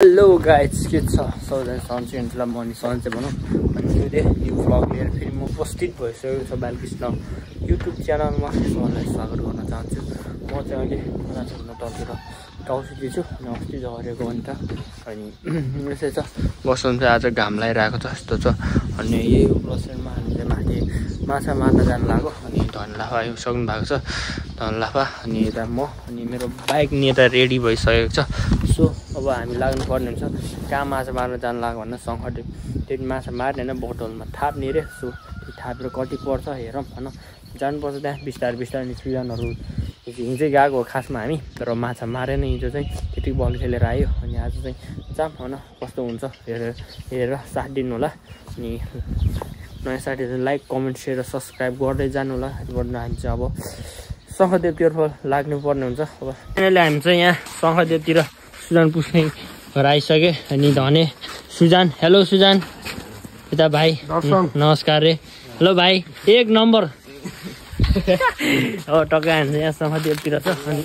Hello guys के छ सबैजना सन्चै हुन्छ ल म नि सन्चै भनौँ अनि यो भ्लग लिएर फेरि म उपस्थित भइसकेको छ बालकृष्ण युट्युब च्यानलमा सबैलाई स्वागत गर्न चाहन्छु। म चाहिँ अहिले माछामा तलतिर टाउसिटी छु अनि अस्ति झरेको हो नि त अनि यसै छ मौसम चाहिँ आज घाम लागिरहेको छ यस्तो छ अनि यही उपलक्ष्यमा हामी चाहिँ माथि माछा मार्न जानु लाग्यो अनि धनलाफा आइसक्नु भएको छ धनलाफा अनि यता म अनि मेरो बाइक नि यता रेडी भइसकेको छ। सो अब हामी लाग्नुपर्ने हुन्छ कहाँ माछा मार्न जानु लाग्यो भन्दा सङ्कटे त्यति माछा मार्ने होइन बोतलमा थाप्ने रे। सो त्यो थापेर कति पर्छ हेरौँ होइन जानुपर्छ त्यहाँ बिस्तारै बिस्तारै सिजनहरू हिजै गएको हो खासमा हामी तर माछा मारेन हिजो चाहिँ त्यतिकै बल खेलेर आयो अनि आज चाहिँ जाऊँ होइन कस्तो हुन्छ हेरेर साथ दिनु होला अनि नयाँ साथीहरू लाइक कमेन्ट सेयर र सब्सक्राइब गर्दै जानु होला गर्नु हामी चाहिँ अब शङ्खदेवतिर लाग्नुपर्ने हुन्छ। अब फाइनली हामी चाहिँ यहाँ शङ्खदेवतिर सुजान पुस्ने घर आइसके अनि धने सुजान हेलो सुजान यता भाइ नमस्कार रे हेलो भाइ एक नम्बर अब टक्कै हामी चाहिँ यहाँ शङ्खदेवतिर छ अनि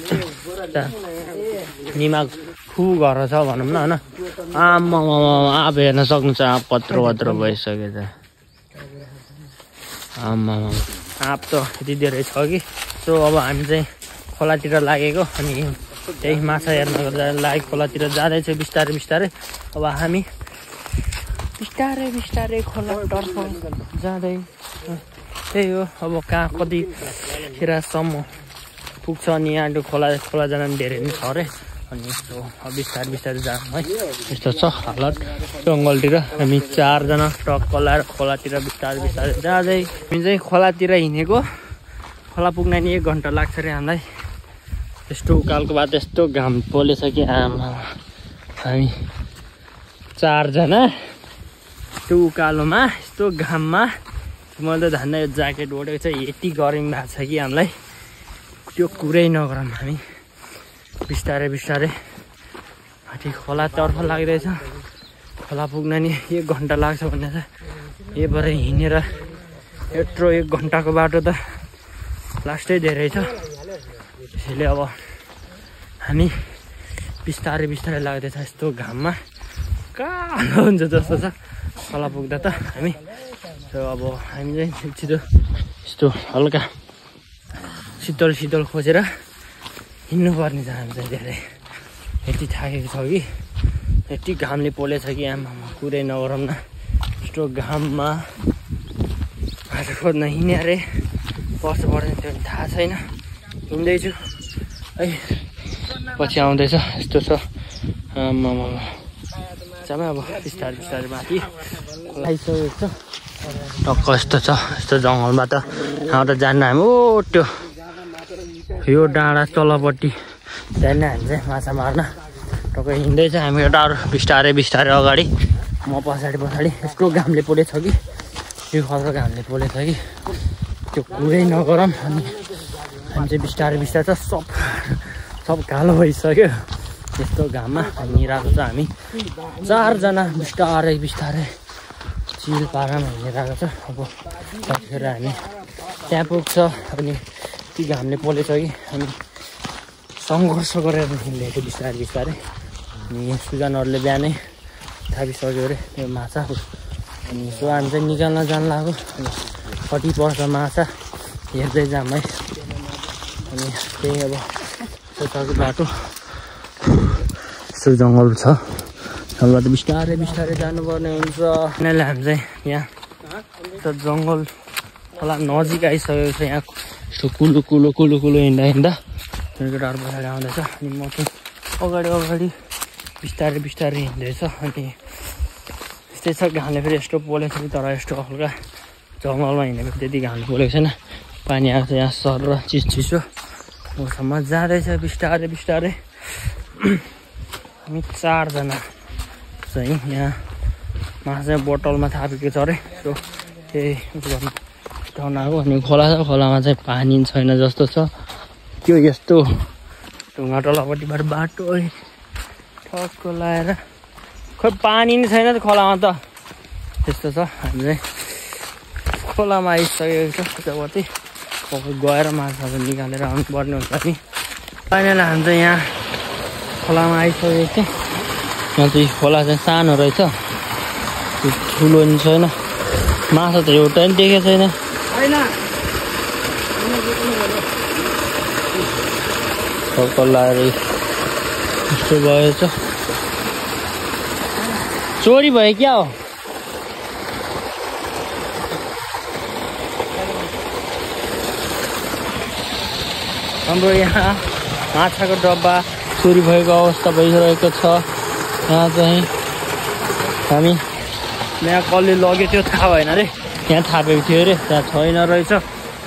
निमा खु घर छ भनौँ न होइन आमा अब हेर्न सक्नुहुन्छ पत्रो पत्रो भइसक्यो त आमा आँप त यति धेरै छ कि। सो अब हामी चाहिँ खोलातिर लागेको अनि त्यही माछा हेर्न लागेको खोलातिर जाँदैछ बिस्तारै बिस्तारै। अब हामी बिस्तारै बिस्तारै खोलातर्फ जाँदै त्यही हो अब कहाँ कतिखेरसम्म पुग्छ अनि यहाँ खोला जान धेरै नै छ अरे अनि यस्तो बिस्तारै बिस्तारै जाऊँ है। यस्तो छ हालत जङ्गलतिर हामी चारजना ट्रक लगाएर खोलातिर बिस्तारै बिस्तारै जाँदै हामी चाहिँ खोलातिर हिँडेको खोला पुग्न नि 1 घन्टा लाग्छ अरे हामीलाई। यस्तो उकालको बाद यस्तो घाम पोलेछ कि आमा हामी चारजना त्यो उकालोमा यस्तो घाममा मैले त धान्दा यो ज्याकेट ओढेको छ यति गरम भएको छ कि हामीलाई त्यो कुरै नगरौँ हामी बिस्तारै बिस्तारै माथि खोलातर्फ लाग्दैछ खोला पुग्न नि 1 घन्टा लाग्छ भने त यहीँबाट हिँडेर यत्रो 1 घन्टाको बाटो त लास्टै धेरै छ त्यसैले अब हामी बिस्तारै बिस्तारै लाग्दैछ यस्तो घाममा कालो हुन्छ जस्तो छ खोला पुग्दा त हामी। अब हामी चाहिँ छिटो यस्तो हल्का शीतल शीतल खोजेर हिँड्नुपर्ने छ हामी चाहिँ धेरै यति थाकेको छ कि यति घामले पोलेछ कि आमा कुरै नगरौँ न यस्तो घाममा माछा खोज्न हिँड्ने अरे पर्छ पर्दैन त्यो थाहा छैन हिँड्दैछु है पछि आउँदैछ यस्तो छ आमा जामा अब बिस्तारै बिस्तारै माथि आइसकेको छ टक्क यस्तो छ यस्तो जङ्गलमा त यहाँ त जान्न हामी ओ त्यो यो डाँडा तलपट्टि जान्न हामी चाहिँ माछा मार्न टक्कै हिँड्दैछ हामी एउटा अरू बिस्तारै बिस्तारै अगाडि म पछाडि पछाडि यस्तो घामले पोलेछ कि यो खतरा घामले पोलेछ कि त्यो कुरै नगरौँ अनि हामी चाहिँ बिस्तारै बिस्तारै छ सब कालो भइसक्यो यस्तो घाममा हिँडिरहेको छ हामी चारजना बिस्तारै बिस्तारै चिल पारामा हिँडिरहेको छ। अब कतिखेर हामी त्यहाँ पुग्छ अनि ती घामले पोलेछ कि हामी सङ्घर्ष गरेर हिँड्दैथ्यो बिस्तारै बिस्तारै अनि सुजानहरूले बिहानै थापिसक्यो अरे यो माछा अनि सो हामी चाहिँ निकाल्न जानु लाग्यो अनि कति पर्छ माछा हेर्दै जाऊँ है अनि त्यही अब यस्तो बाटो यस्तो जङ्गल छ जङ्गलबाट बिस्तारै बिस्तारै जानुपर्ने हुन्छ। यिनीहरूले हामी चाहिँ यहाँ जङ्गल खोला नजिक आइसकेको छ यहाँ यस्तो कुलो कुलो कुलो कुलो हिँड्दा हिँड्दा केटाहरू पछाडि आउँदैछ अनि म चाहिँ अगाडि अगाडि बिस्तारै बिस्तारै हिँड्दैछ अनि यस्तै छ घामले फेरि यस्तो पोलेको छ तर यस्तो हल्का जङ्गलमा हिँडेको त्यति घामले पोलेको छैन पानी आएको छ यहाँ सर र चिसो मौसममा जाँदैछ बिस्तारै बिस्तारै हामी चारजना चाहिँ यहाँ माछा बोतलमा थापेको छ अरे सो त्यही गर्नु ठाउँ आएको अनि खोला छ खोलामा चाहिँ पानी छैन जस्तो छ त्यो यस्तो ढुङ्गा टल्लापट्टिबाट बाटो ठक्क लगाएर खोइ पानी नै छैन त खोलामा त त्यस्तो छ हामी चाहिँ खोलामा आइसकेको छ त्यतापट्टि गएर माछाहरू निकालेर आउनुपर्ने हुन्छ नि फाइनल हामी चाहिँ यहाँ खोलामा आइसकेको छ यहाँ चाहिँ खोला चाहिँ सानो रहेछ, ठुलो नि छैन। माछा त एउटा नि देखेको छैन। लाएर यस्तो भएछ। चोरी भयो क्या हो? हाम्रो यहाँ माछाको डब्बा चोरी भएको अवस्था भइरहेको छ। यहाँ चाहिँ हामी यहाँ कसले लग्यो त्यो थाहा भएन अरे, यहाँ थापेको थियो अरे, त्यहाँ छैन रहेछ।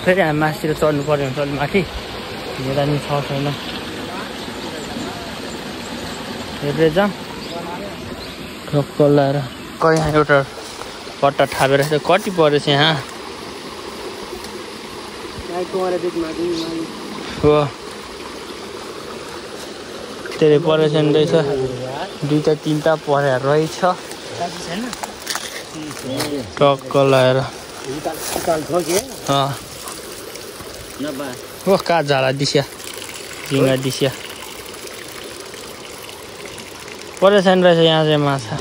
फेरि हामी मासतिर चढ्नु पर्ने हुन्छ अलिक माथि, यता नि छ छैन हेर्दै जाऊँ। ठक्क लाएर यहाँ एउटा पट्टा थापेर कति परेछ यहाँ हो, धेरै परेछ नि रहेछ। 2-3टा परेर रहेछ। टक्क लाएर हो काठ झाडा दिस्या, झिङ्गा दिस्या परेछ नि रहेछ यहाँ चाहिँ माछा।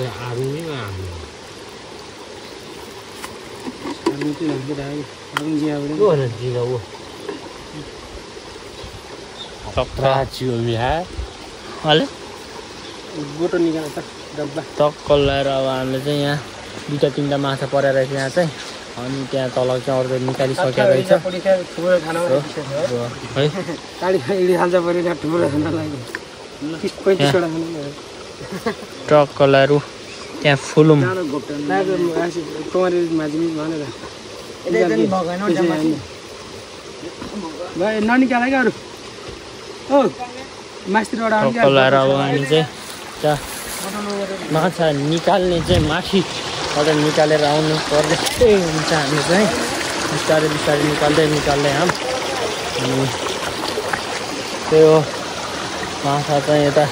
टक्क लाएर अब हामीले चाहिँ यहाँ 2-3टा माछा परेर रहेछ यहाँ चाहिँ। अनि त्यहाँ तल चाहिँ अरू निकालिसकेको रहेछ है। ट्रक लाएर त्यहाँ फुलुम लाएर अब हामी चाहिँ त्यहाँ माछा निकाल्ने चाहिँ माथिबाट निकालेर आउनु पर्ने हुन्छ। हामी चाहिँ बिस्तारै बिस्तारै निकाल्दै आऊँ। अनि त्यही हो माछा चाहिँ यता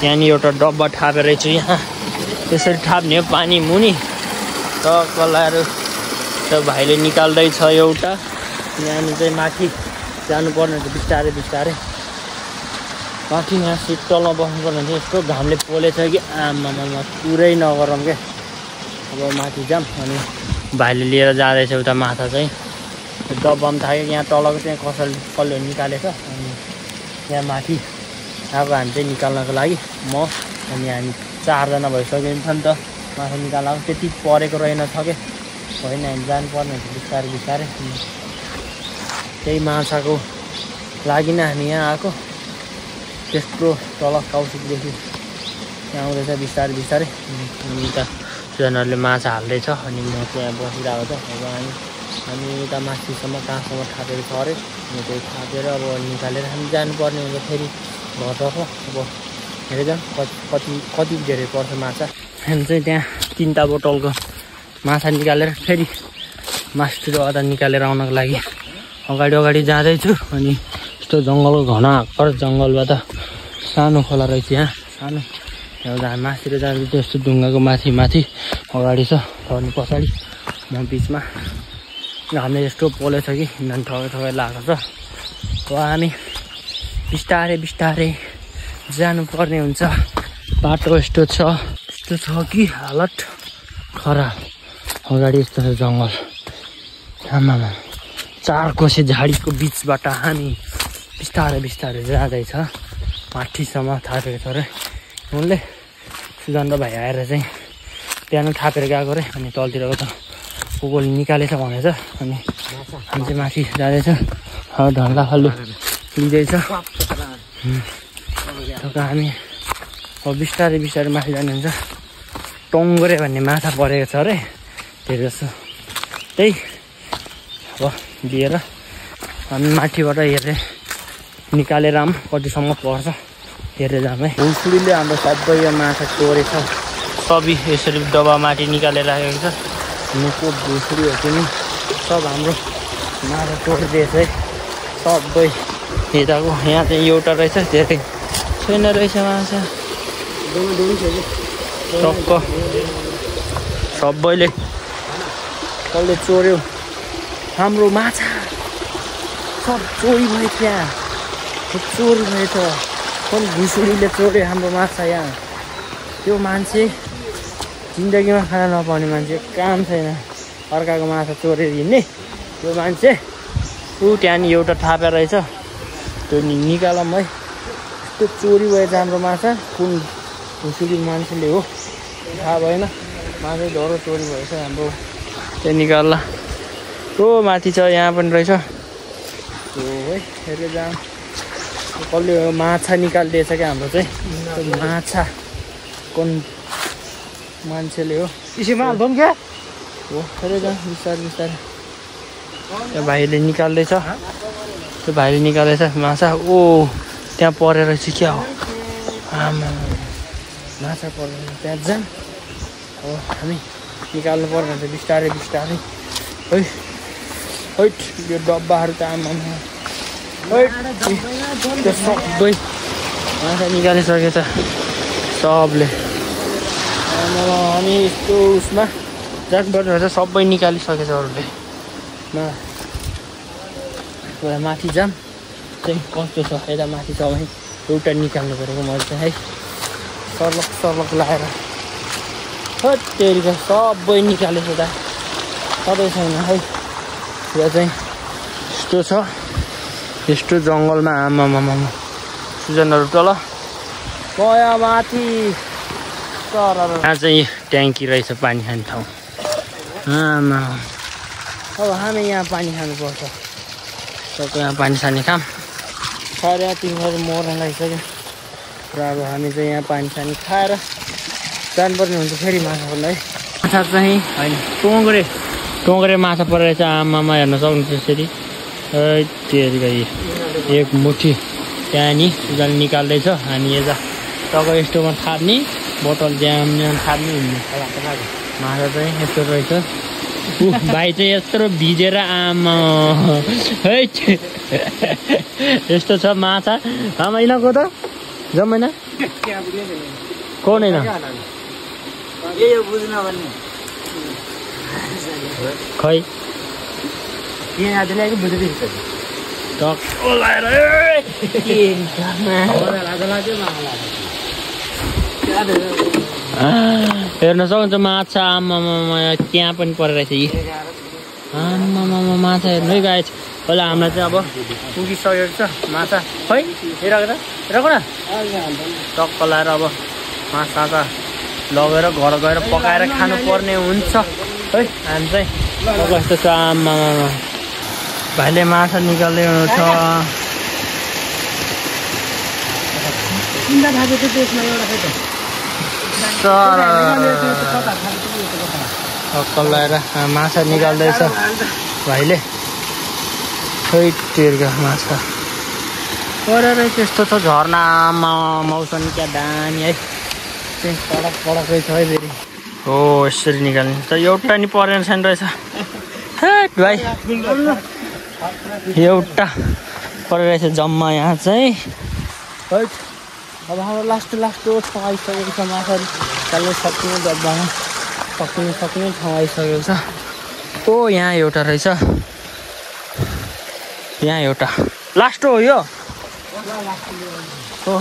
यहाँनिर एउटा डब्बा थापेर छु यहाँ, त्यसरी थाप्ने हो पानी मुनि। टक्क लाएर त्यो भाइले निकाल्दैछ एउटा। यहाँनिर चाहिँ माथि जानुपर्ने हुन्छ बिस्तारै माथि। यहाँ शीतलमा बस्नुपर्ने हुन्छ। यस्तो घामले पोलेछ कि आमामा पुरै नगरौँ क्या। अब माथि जाऊँ। अनि भाइले लिएर जाँदैछ उता माछा चाहिँ डब्बामा थाक्यो। यहाँ तलको चाहिँ कसले निकालेछ। अनि यहाँ माथि अब हामी चाहिँ निकाल्नको लागि म अनि हामी 4जना भइसक्यो नि त माछा निकाल्न। त्यति परेको रहेन छ क्या, होइन हामी जानुपर्ने हुन्छ बिस्तारै। त्यही माछाको लागि नै हामी यहाँ आएको। त्यस्तो तल कौशिकदेखि यहाँ आउँदैछ बिस्तारै। अनि यता सुजनहरूले माछा हाल्दैछ। अनि म त्यहाँ बसिरहेको छ। अब हामी यता माथिसम्म कहाँसम्म थापेको छ अरे, त्यही थापेर अब निकालेर हामी जानुपर्ने हुन्छ फेरि घरतर्फ। अब हेरेर जाऊँ कति धेरै पर्छ माछा। हामी चाहिँ त्यहाँ 3टा बोतलको माछा निकालेर फेरि मासतिर अदा निकालेर आउनको लागि अगाडि जाँदैछु। अनि यस्तो जङ्गलको घना जङ्गलबाट सानो खोला रहेछ यहाँ, सानो। एउटा हामी मासतिर जाँदैछ। यस्तो ढुङ्गाको माथि अगाडि छ, अनि पछाडि म बिचमा। घामले यस्तो पोलेछ कि हिँड्न ठगै लागेको छ। अब हामी बिस्तारै जानुपर्ने हुन्छ। बाटो यस्तो छ कि हालत खराब। अगाडि यस्तो छ जङ्गल, आमामा 4 कोसे झाडीको बिचबाट हामी बिस्तारै जाँदैछ। माथिसम्म थापेको छ अरे उनले। सुजन र भाइ आएर चाहिँ बिहान थापेर गएको अरे। अनि तलतिरको त कोले निकालेछ भनेछ। अनि हामी चाहिँ माथि जाँदैछ। ढल्ला खालु लिँदैछ। हामी अब बिस्तारै माथि जानुहुन्छ। टङ्गरे भन्ने माछा परेको छ अरे धेरै जस्तो। त्यही अब दिएर हामी माथिबाट हेर्दै निकालेर आऊँ कतिसम्म पर्छ हेरेर जाऊँ है। भुसुडीले हाम्रो सबै यो माछा चोरेछ। सबै यसरी डब्बा माथि निकालेर राखेको छ। मुखको भुसुडीहरू पनि सब हाम्रो माछा चोरिदिएछ है सबै। यताको यहाँ चाहिँ एउटा रहेछ, धेरै छैन रहेछ माछा। टक्क सबैले कसले चोर्यो हाम्रो माछा, सब चोरी भयो। त्यहाँ चोरी भएछ, कुन घुसुडीले चोर्यो हाम्रो माछा। यहाँ त्यो मान्छे जिन्दगीमा खाना नपाउने मान्छे काम छैन अर्काको माछा चोरेर हिँड्ने त्यो मान्छे ऊ त्यहाँनिर एउटा थापा रहेछ त्यो निकालौँ है त्यो चोरी भएछ हाम्रो माछा कुन भुसुली मान्छेले हो थाहा भएन माछा डरो चोरी भएछ हाम्रो त्यो निकाल्ला त्यो माथि छ यहाँ पनि रहेछ त्यो है हेरेर जाम कसले माछा निकालिदिएछ क्या हाम्रो चाहिँ त्यो माछा कुन मान्छेले हो इसीमा हाल्छौँ क्या हो हेरेर जाम बिस्तारै बिस्तारै त्यो भाइले निकाल्दैछ त्यो भाइले निकाल्दैछ माछा ओ त्यहाँ परेर चाहिँ क्या हो आमा माछा परेर त्यहाँ जाम अब हामी निकाल्नु पर्ने हुन्छ बिस्तारै बिस्तारै है हैट यो डब्बाहरू त आमामा त्यो सबै माछा निकालिसकेछ सबले हामी यस्तो उसमा जाटबाट रहेछ सबै निकालिसकेछ अरूले माथि जाम चाहिँ कस्तो छ यता माथि छ भने एउटा निकाल्नु परेको मैले चाहिँ है सर्लक सर्लक लगाएर तेरिका सबै निकालेको त सधैँ छैन है यहाँ चाहिँ यस्तो छ यस्तो जङ्गलमा आमामामा सुजनहरू तल गयो माथि यहाँ चाहिँ ट्याङ्की रहेछ पानी खाने ठाउँ आमा अब हामी यहाँ पानी खानुपर्छ सबको यहाँ पानी खाने काम खाएर तिमीहरू मर्न लागिसक्यो र अब हामी चाहिँ यहाँ पानी खाने खाएर जानुपर्ने हुन्छ फेरि माछा खोल्न है माछा चाहिँ होइन टोङ्ग्रे माछा परेर चाहिँ आमामा हेर्न सक्नुहुन्छ यसरी त्योहरू एक मुठी त्यहाँनिर उनीहरूले निकाल्दैछ हामी यता टक्क यस्तोमा थाप्ने बोतल ज्याम थाप्ने हुने माछा चाहिँ यस्तो रहेछ भाइ चाहिँ यत्रो भिजेर आमा है यस्तो छ माछा आमा यिनीहरूको त जम्दैन कौन होइन खै हेर्न सक्नुहुन्छ माछा आमामा त्यहाँ पनि परेरहेछ यी आमामा माछा हेर्नै गएछ पहिला हामीलाई चाहिँ अब पुगिसकेको छ माछा खै हेरेको न टक्क लाएर अब माछा लगेर घर गएर पकाएर खानुपर्ने हुन्छ है हामी चाहिँ कस्तो छ आमामा भाइले माछा निकाल्दै हुनुहुन्छ टक्क लाएर माछा निकाल्दैछ भाइले खैटेरका माछा परेर त्यस्तो छ झर्नामा मौसम क्या दामी है चाहिँ कडक कडकै छ है फेरि हो यसरी निकाल्ने त एउटा नि परेन छैन रहेछ भाइ एउटा परेरहेछ जम्मा यहाँ चाहिँ है अब हाम्रो लास्ट ठाउँ आइसकेको छ माछा निकाल्नु सक्ने डब्बामा सक्ने ठाउँ आइसकेको छ ओ यहाँ एउटा रहेछ यहाँ एउटा लास्ट हो यो हो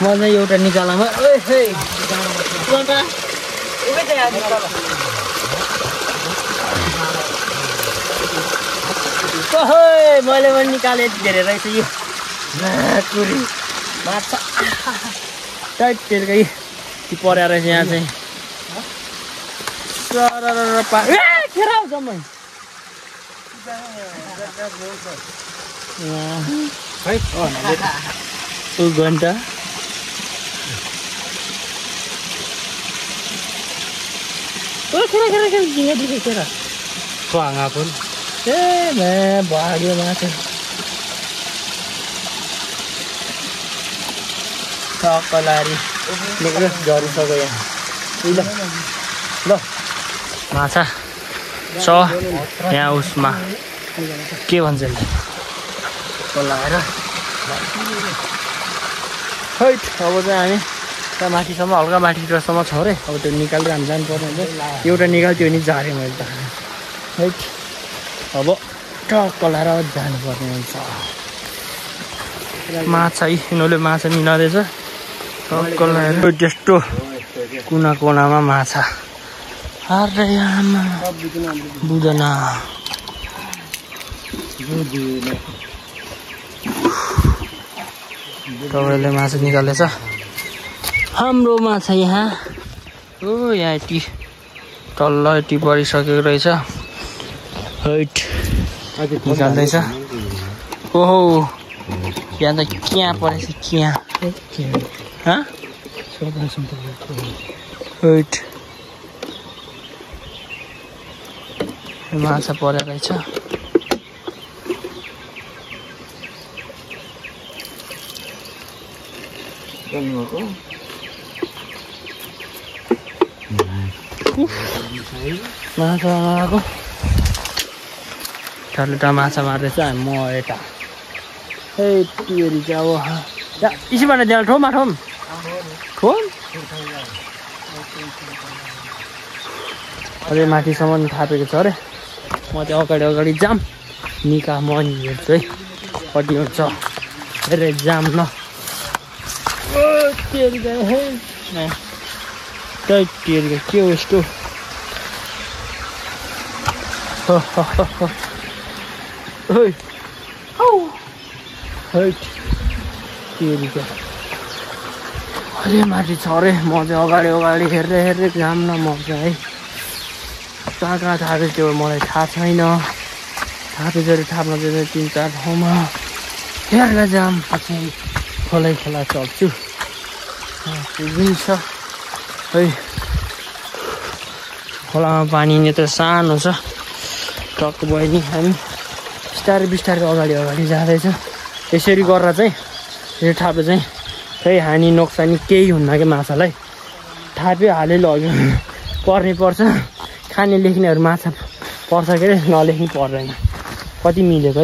म चाहिँ एउटा निकालौँ मैले पनि निकालेँ धेरै रहेछ यो कुरी माछा टाइट तेलकै ती परेर रहेछ यहाँ चाहिँ खेर जम्मै घन्टा खेर pun bahagia banget ya. Kakak lari terus jari saja ya. Ini loh माछा छ यहाँ उसमा के भन्छ लाएर खै अब चाहिँ हामी त्यहाँ माथिसम्म हल्का माथिसम्म छ रे अब त्यो निकालेर हामी जानुपर्ने हुन्छ एउटा निकाल्थ्यो भने झारेँ मैले त है अब टक्क लाएर जानुपर्ने हुन्छ माछा यिनीहरूले माछा मिलाउँदैछ त्यस्तो कुना कुनामा माछा अरे आमा बुझ्दैन तपाईँले माछा निकालेछ हाम्रो माछा यहाँ हो यहाँ यति तल्ल यति परिसकेको रहेछ हैट निकाल्दैछ ओहो यहाँ त क्या परेछ क्या हैट माछा परेको रहेछ माछा लगाएको ठुलो माछा मार्दैछ म यता हेरी चाहिँ अब इसीबाट देला ठोम अझै माथिसम्म थापेको छ अरे म चाहिँ अगाडि जाम निका म हेर्छु है कति हुन्छ अरे जाम न के हो यस्तो अरे माथि छ अरे म चाहिँ अगाडि हेर्दै जाम न मजा है कहाँ थाप्यो त्यो मलाई थाहा छैन थापेपछि थाप्न चाहिँ 3-4 ठाउँमा हेरेर जाम पछि खोला चल्छु पुगिन्छ है खोलामा पानी नि त सानो छ टक्क भयो नि हामी बिस्तारै अगाडि जाँदैछ यसरी गरेर चाहिँ यो थाप्यो चाहिँ खै हानि नोक्सानी केही हुन्न क्या माछालाई थाप्यो हाले लग्यो पर्छ खाने लेख्नेहरू माछा पर्छ के अरे नलेख्नु पर्दैन कति मिलेको है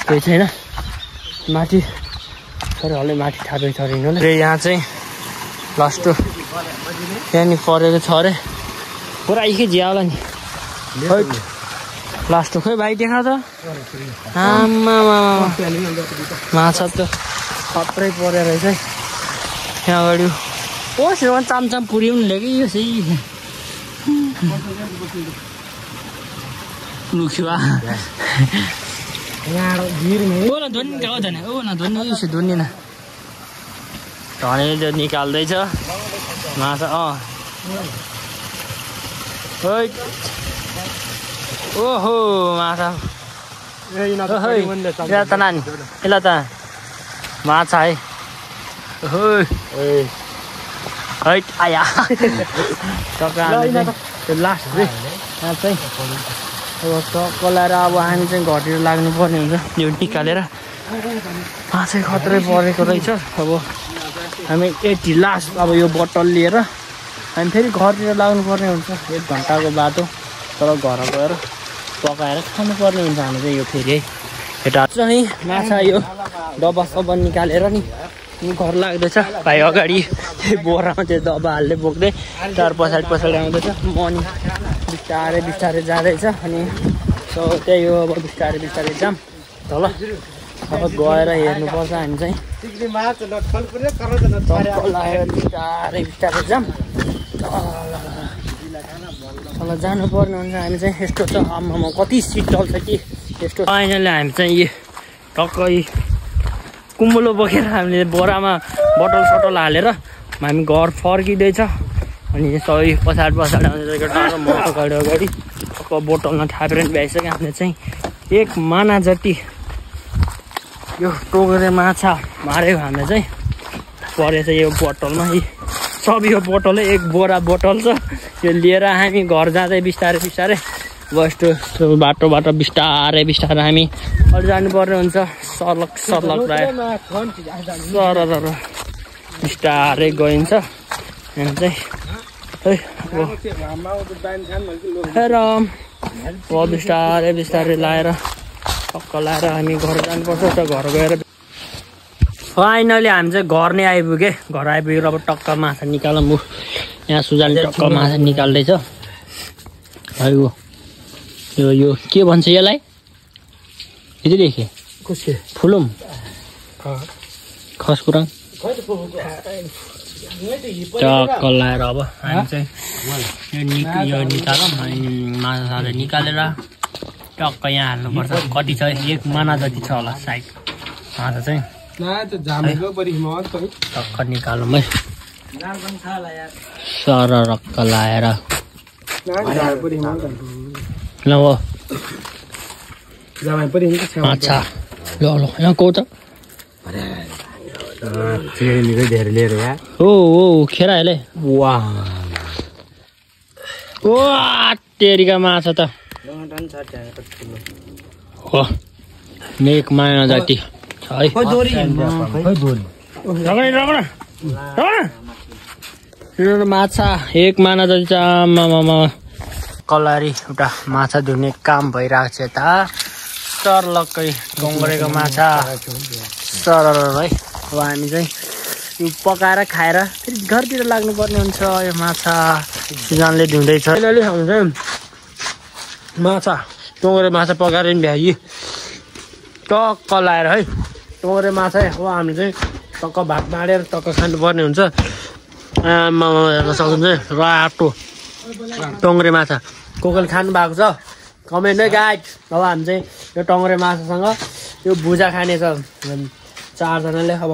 केही छैन माथि सरहरूले माथि थापेको छ अरे यिनीहरूले यहाँ चाहिँ लास्ट त्यहाँनिर परेको छ अरे पुरा के झ्या होला नि लास्ट खोइ भाइ देखा त आमा माछा त खत्रै परेर रहेछ है यहाँ अगाडि ओसेर चामचाम पुऱ्याउनु ल्याएको यो सही लुखिवा धनीले निकाल्दैछ माछा ओहो माछा त नानी यसलाई त माछा है आया लास्ट यहाँ चाहिँ अब टक्कलाएर अब हामी चाहिँ घरतिर लाग्नुपर्ने हुन्छ यो निकालेर माछा खत्रै परेको रहेछ अब हामी यति लास्ट अब यो बोतल लिएर हामी फेरि घरतिर लाग्नुपर्ने हुन्छ 1 घन्टाको बाटो तर घर गएर पकाएर खानुपर्ने हुन्छ हामी चाहिँ यो फेरि है यता चाहिँ माछा यो डब्बा निकालेर नि घर लाग्दैछ भाइ अगाडि बोरामा त्यो डब्बा हाल्दै बोक्दै तार पछाडि आउँदैछ म नि बिस्तारै जाँदैछ अनि सो त्यही हो अब बिस्तारै जाम ल अब गएर हेर्नुपर्छ हामी चाहिँ बिस्तारै जाम तल जानुपर्ने हुन्छ हामी चाहिँ यस्तो छ आम्मामा कति सिट चल्छ कि यस्तो फाइनली हामी चाहिँ टक्कै कुम्बलो बोकेर हामीले बोरामा बटल हालेर हामी घर फर्किँदैछ अनि सबै पछाडि आउँदैछ टाढो म अगाडि बोतलमा थापेर नि भ्याइसक्यो हामीले चाहिँ 1 माना जति यो टोकेर माछा मारेको हामीले चाहिँ परेछ यो बोतलमा सब यो बोतलै 1 बोरा बोतल छ यो लिएर हामी घर जाँदै बिस्तारै बस्टो बाटोबाट बिस्तारै हामी अरू जानुपर्ने हुन्छ सर्लक बिस्तारै गइन्छ यहाँ चाहिँ बिस्तारै लाएर टक्क लाएर हामी घर जानुपर्छ त घर गएर फाइनली हामी चाहिँ घर नै आइपुगे घर आइपुगेर अब टक्क माछा निकालौँ यहाँ सुजान टक्क माछा निकाल्दैछ यो के भन्छ यसलाई यति देखेँ फुलुम खसकुराङ टक्क लाएर अब हामी चाहिँ यो निकालौँ अनि माछाले निकालेर टक्क यहाँ हाल्नुपर्छ कति छ 1 माना जति छ होला साइड माछा चाहिँ टक्क निकालौँ है सररक्क लाएर ल हो माछा ल यहाँ को त ओ खेराले वाह तेरीका माछा त हो 1 माना जति छ है माछा 1 माना जति छ आमामा कलारी एउटा माछा धुने काम भइरहेको छ यता सरलक्कै टोङ्ग्रेको माछा सरर है अब हामी चाहिँ यो पकाएर खाएर फेरि घरतिर लाग्नुपर्ने हुन्छ यो माछा सिजनले धुँदैछ अहिले हामी चाहिँ माछा टोङ्ग्रे माछा पकाएर नि भ्याइ टक्क लाएर है टोङ्ग्रे माछा अब हामी चाहिँ टक्क भात बाँडेर टक्क खानुपर्ने हुन्छ आमा हेर्न सक्नुहुन्छ रातो टोङ्ग्रे माछा कोकले खानु भएको छ कमेन्ट है गाइड अब हामी चाहिँ यो टोङ्ग्रे माछासँग यो भुजा खाने छ 4 जनाले अब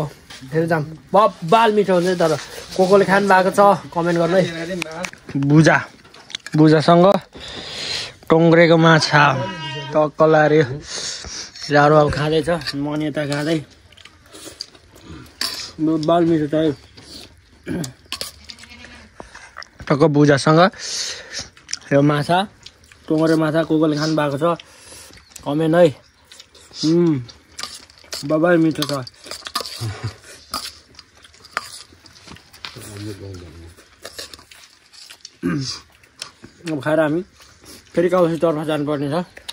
फेरि जाम बब्बाल मिठो हुन्छ तर कोकले खानु भएको छ कमेन्ट गर्नु है भुजासँग टोङ्ग्रेको माछा टक्क लाएर जाडो अब खाँदैछ मन यता खाँदै बब्बाल मिठो छ है टक्क भुजासँग यो माछा टोङ्ग्रे माछा कोकले खानु भएको छ कमेन्ट है बब्बाल मिठो छ अब खाएर हामी फेरि काउसीतर्फ जानुपर्ने छ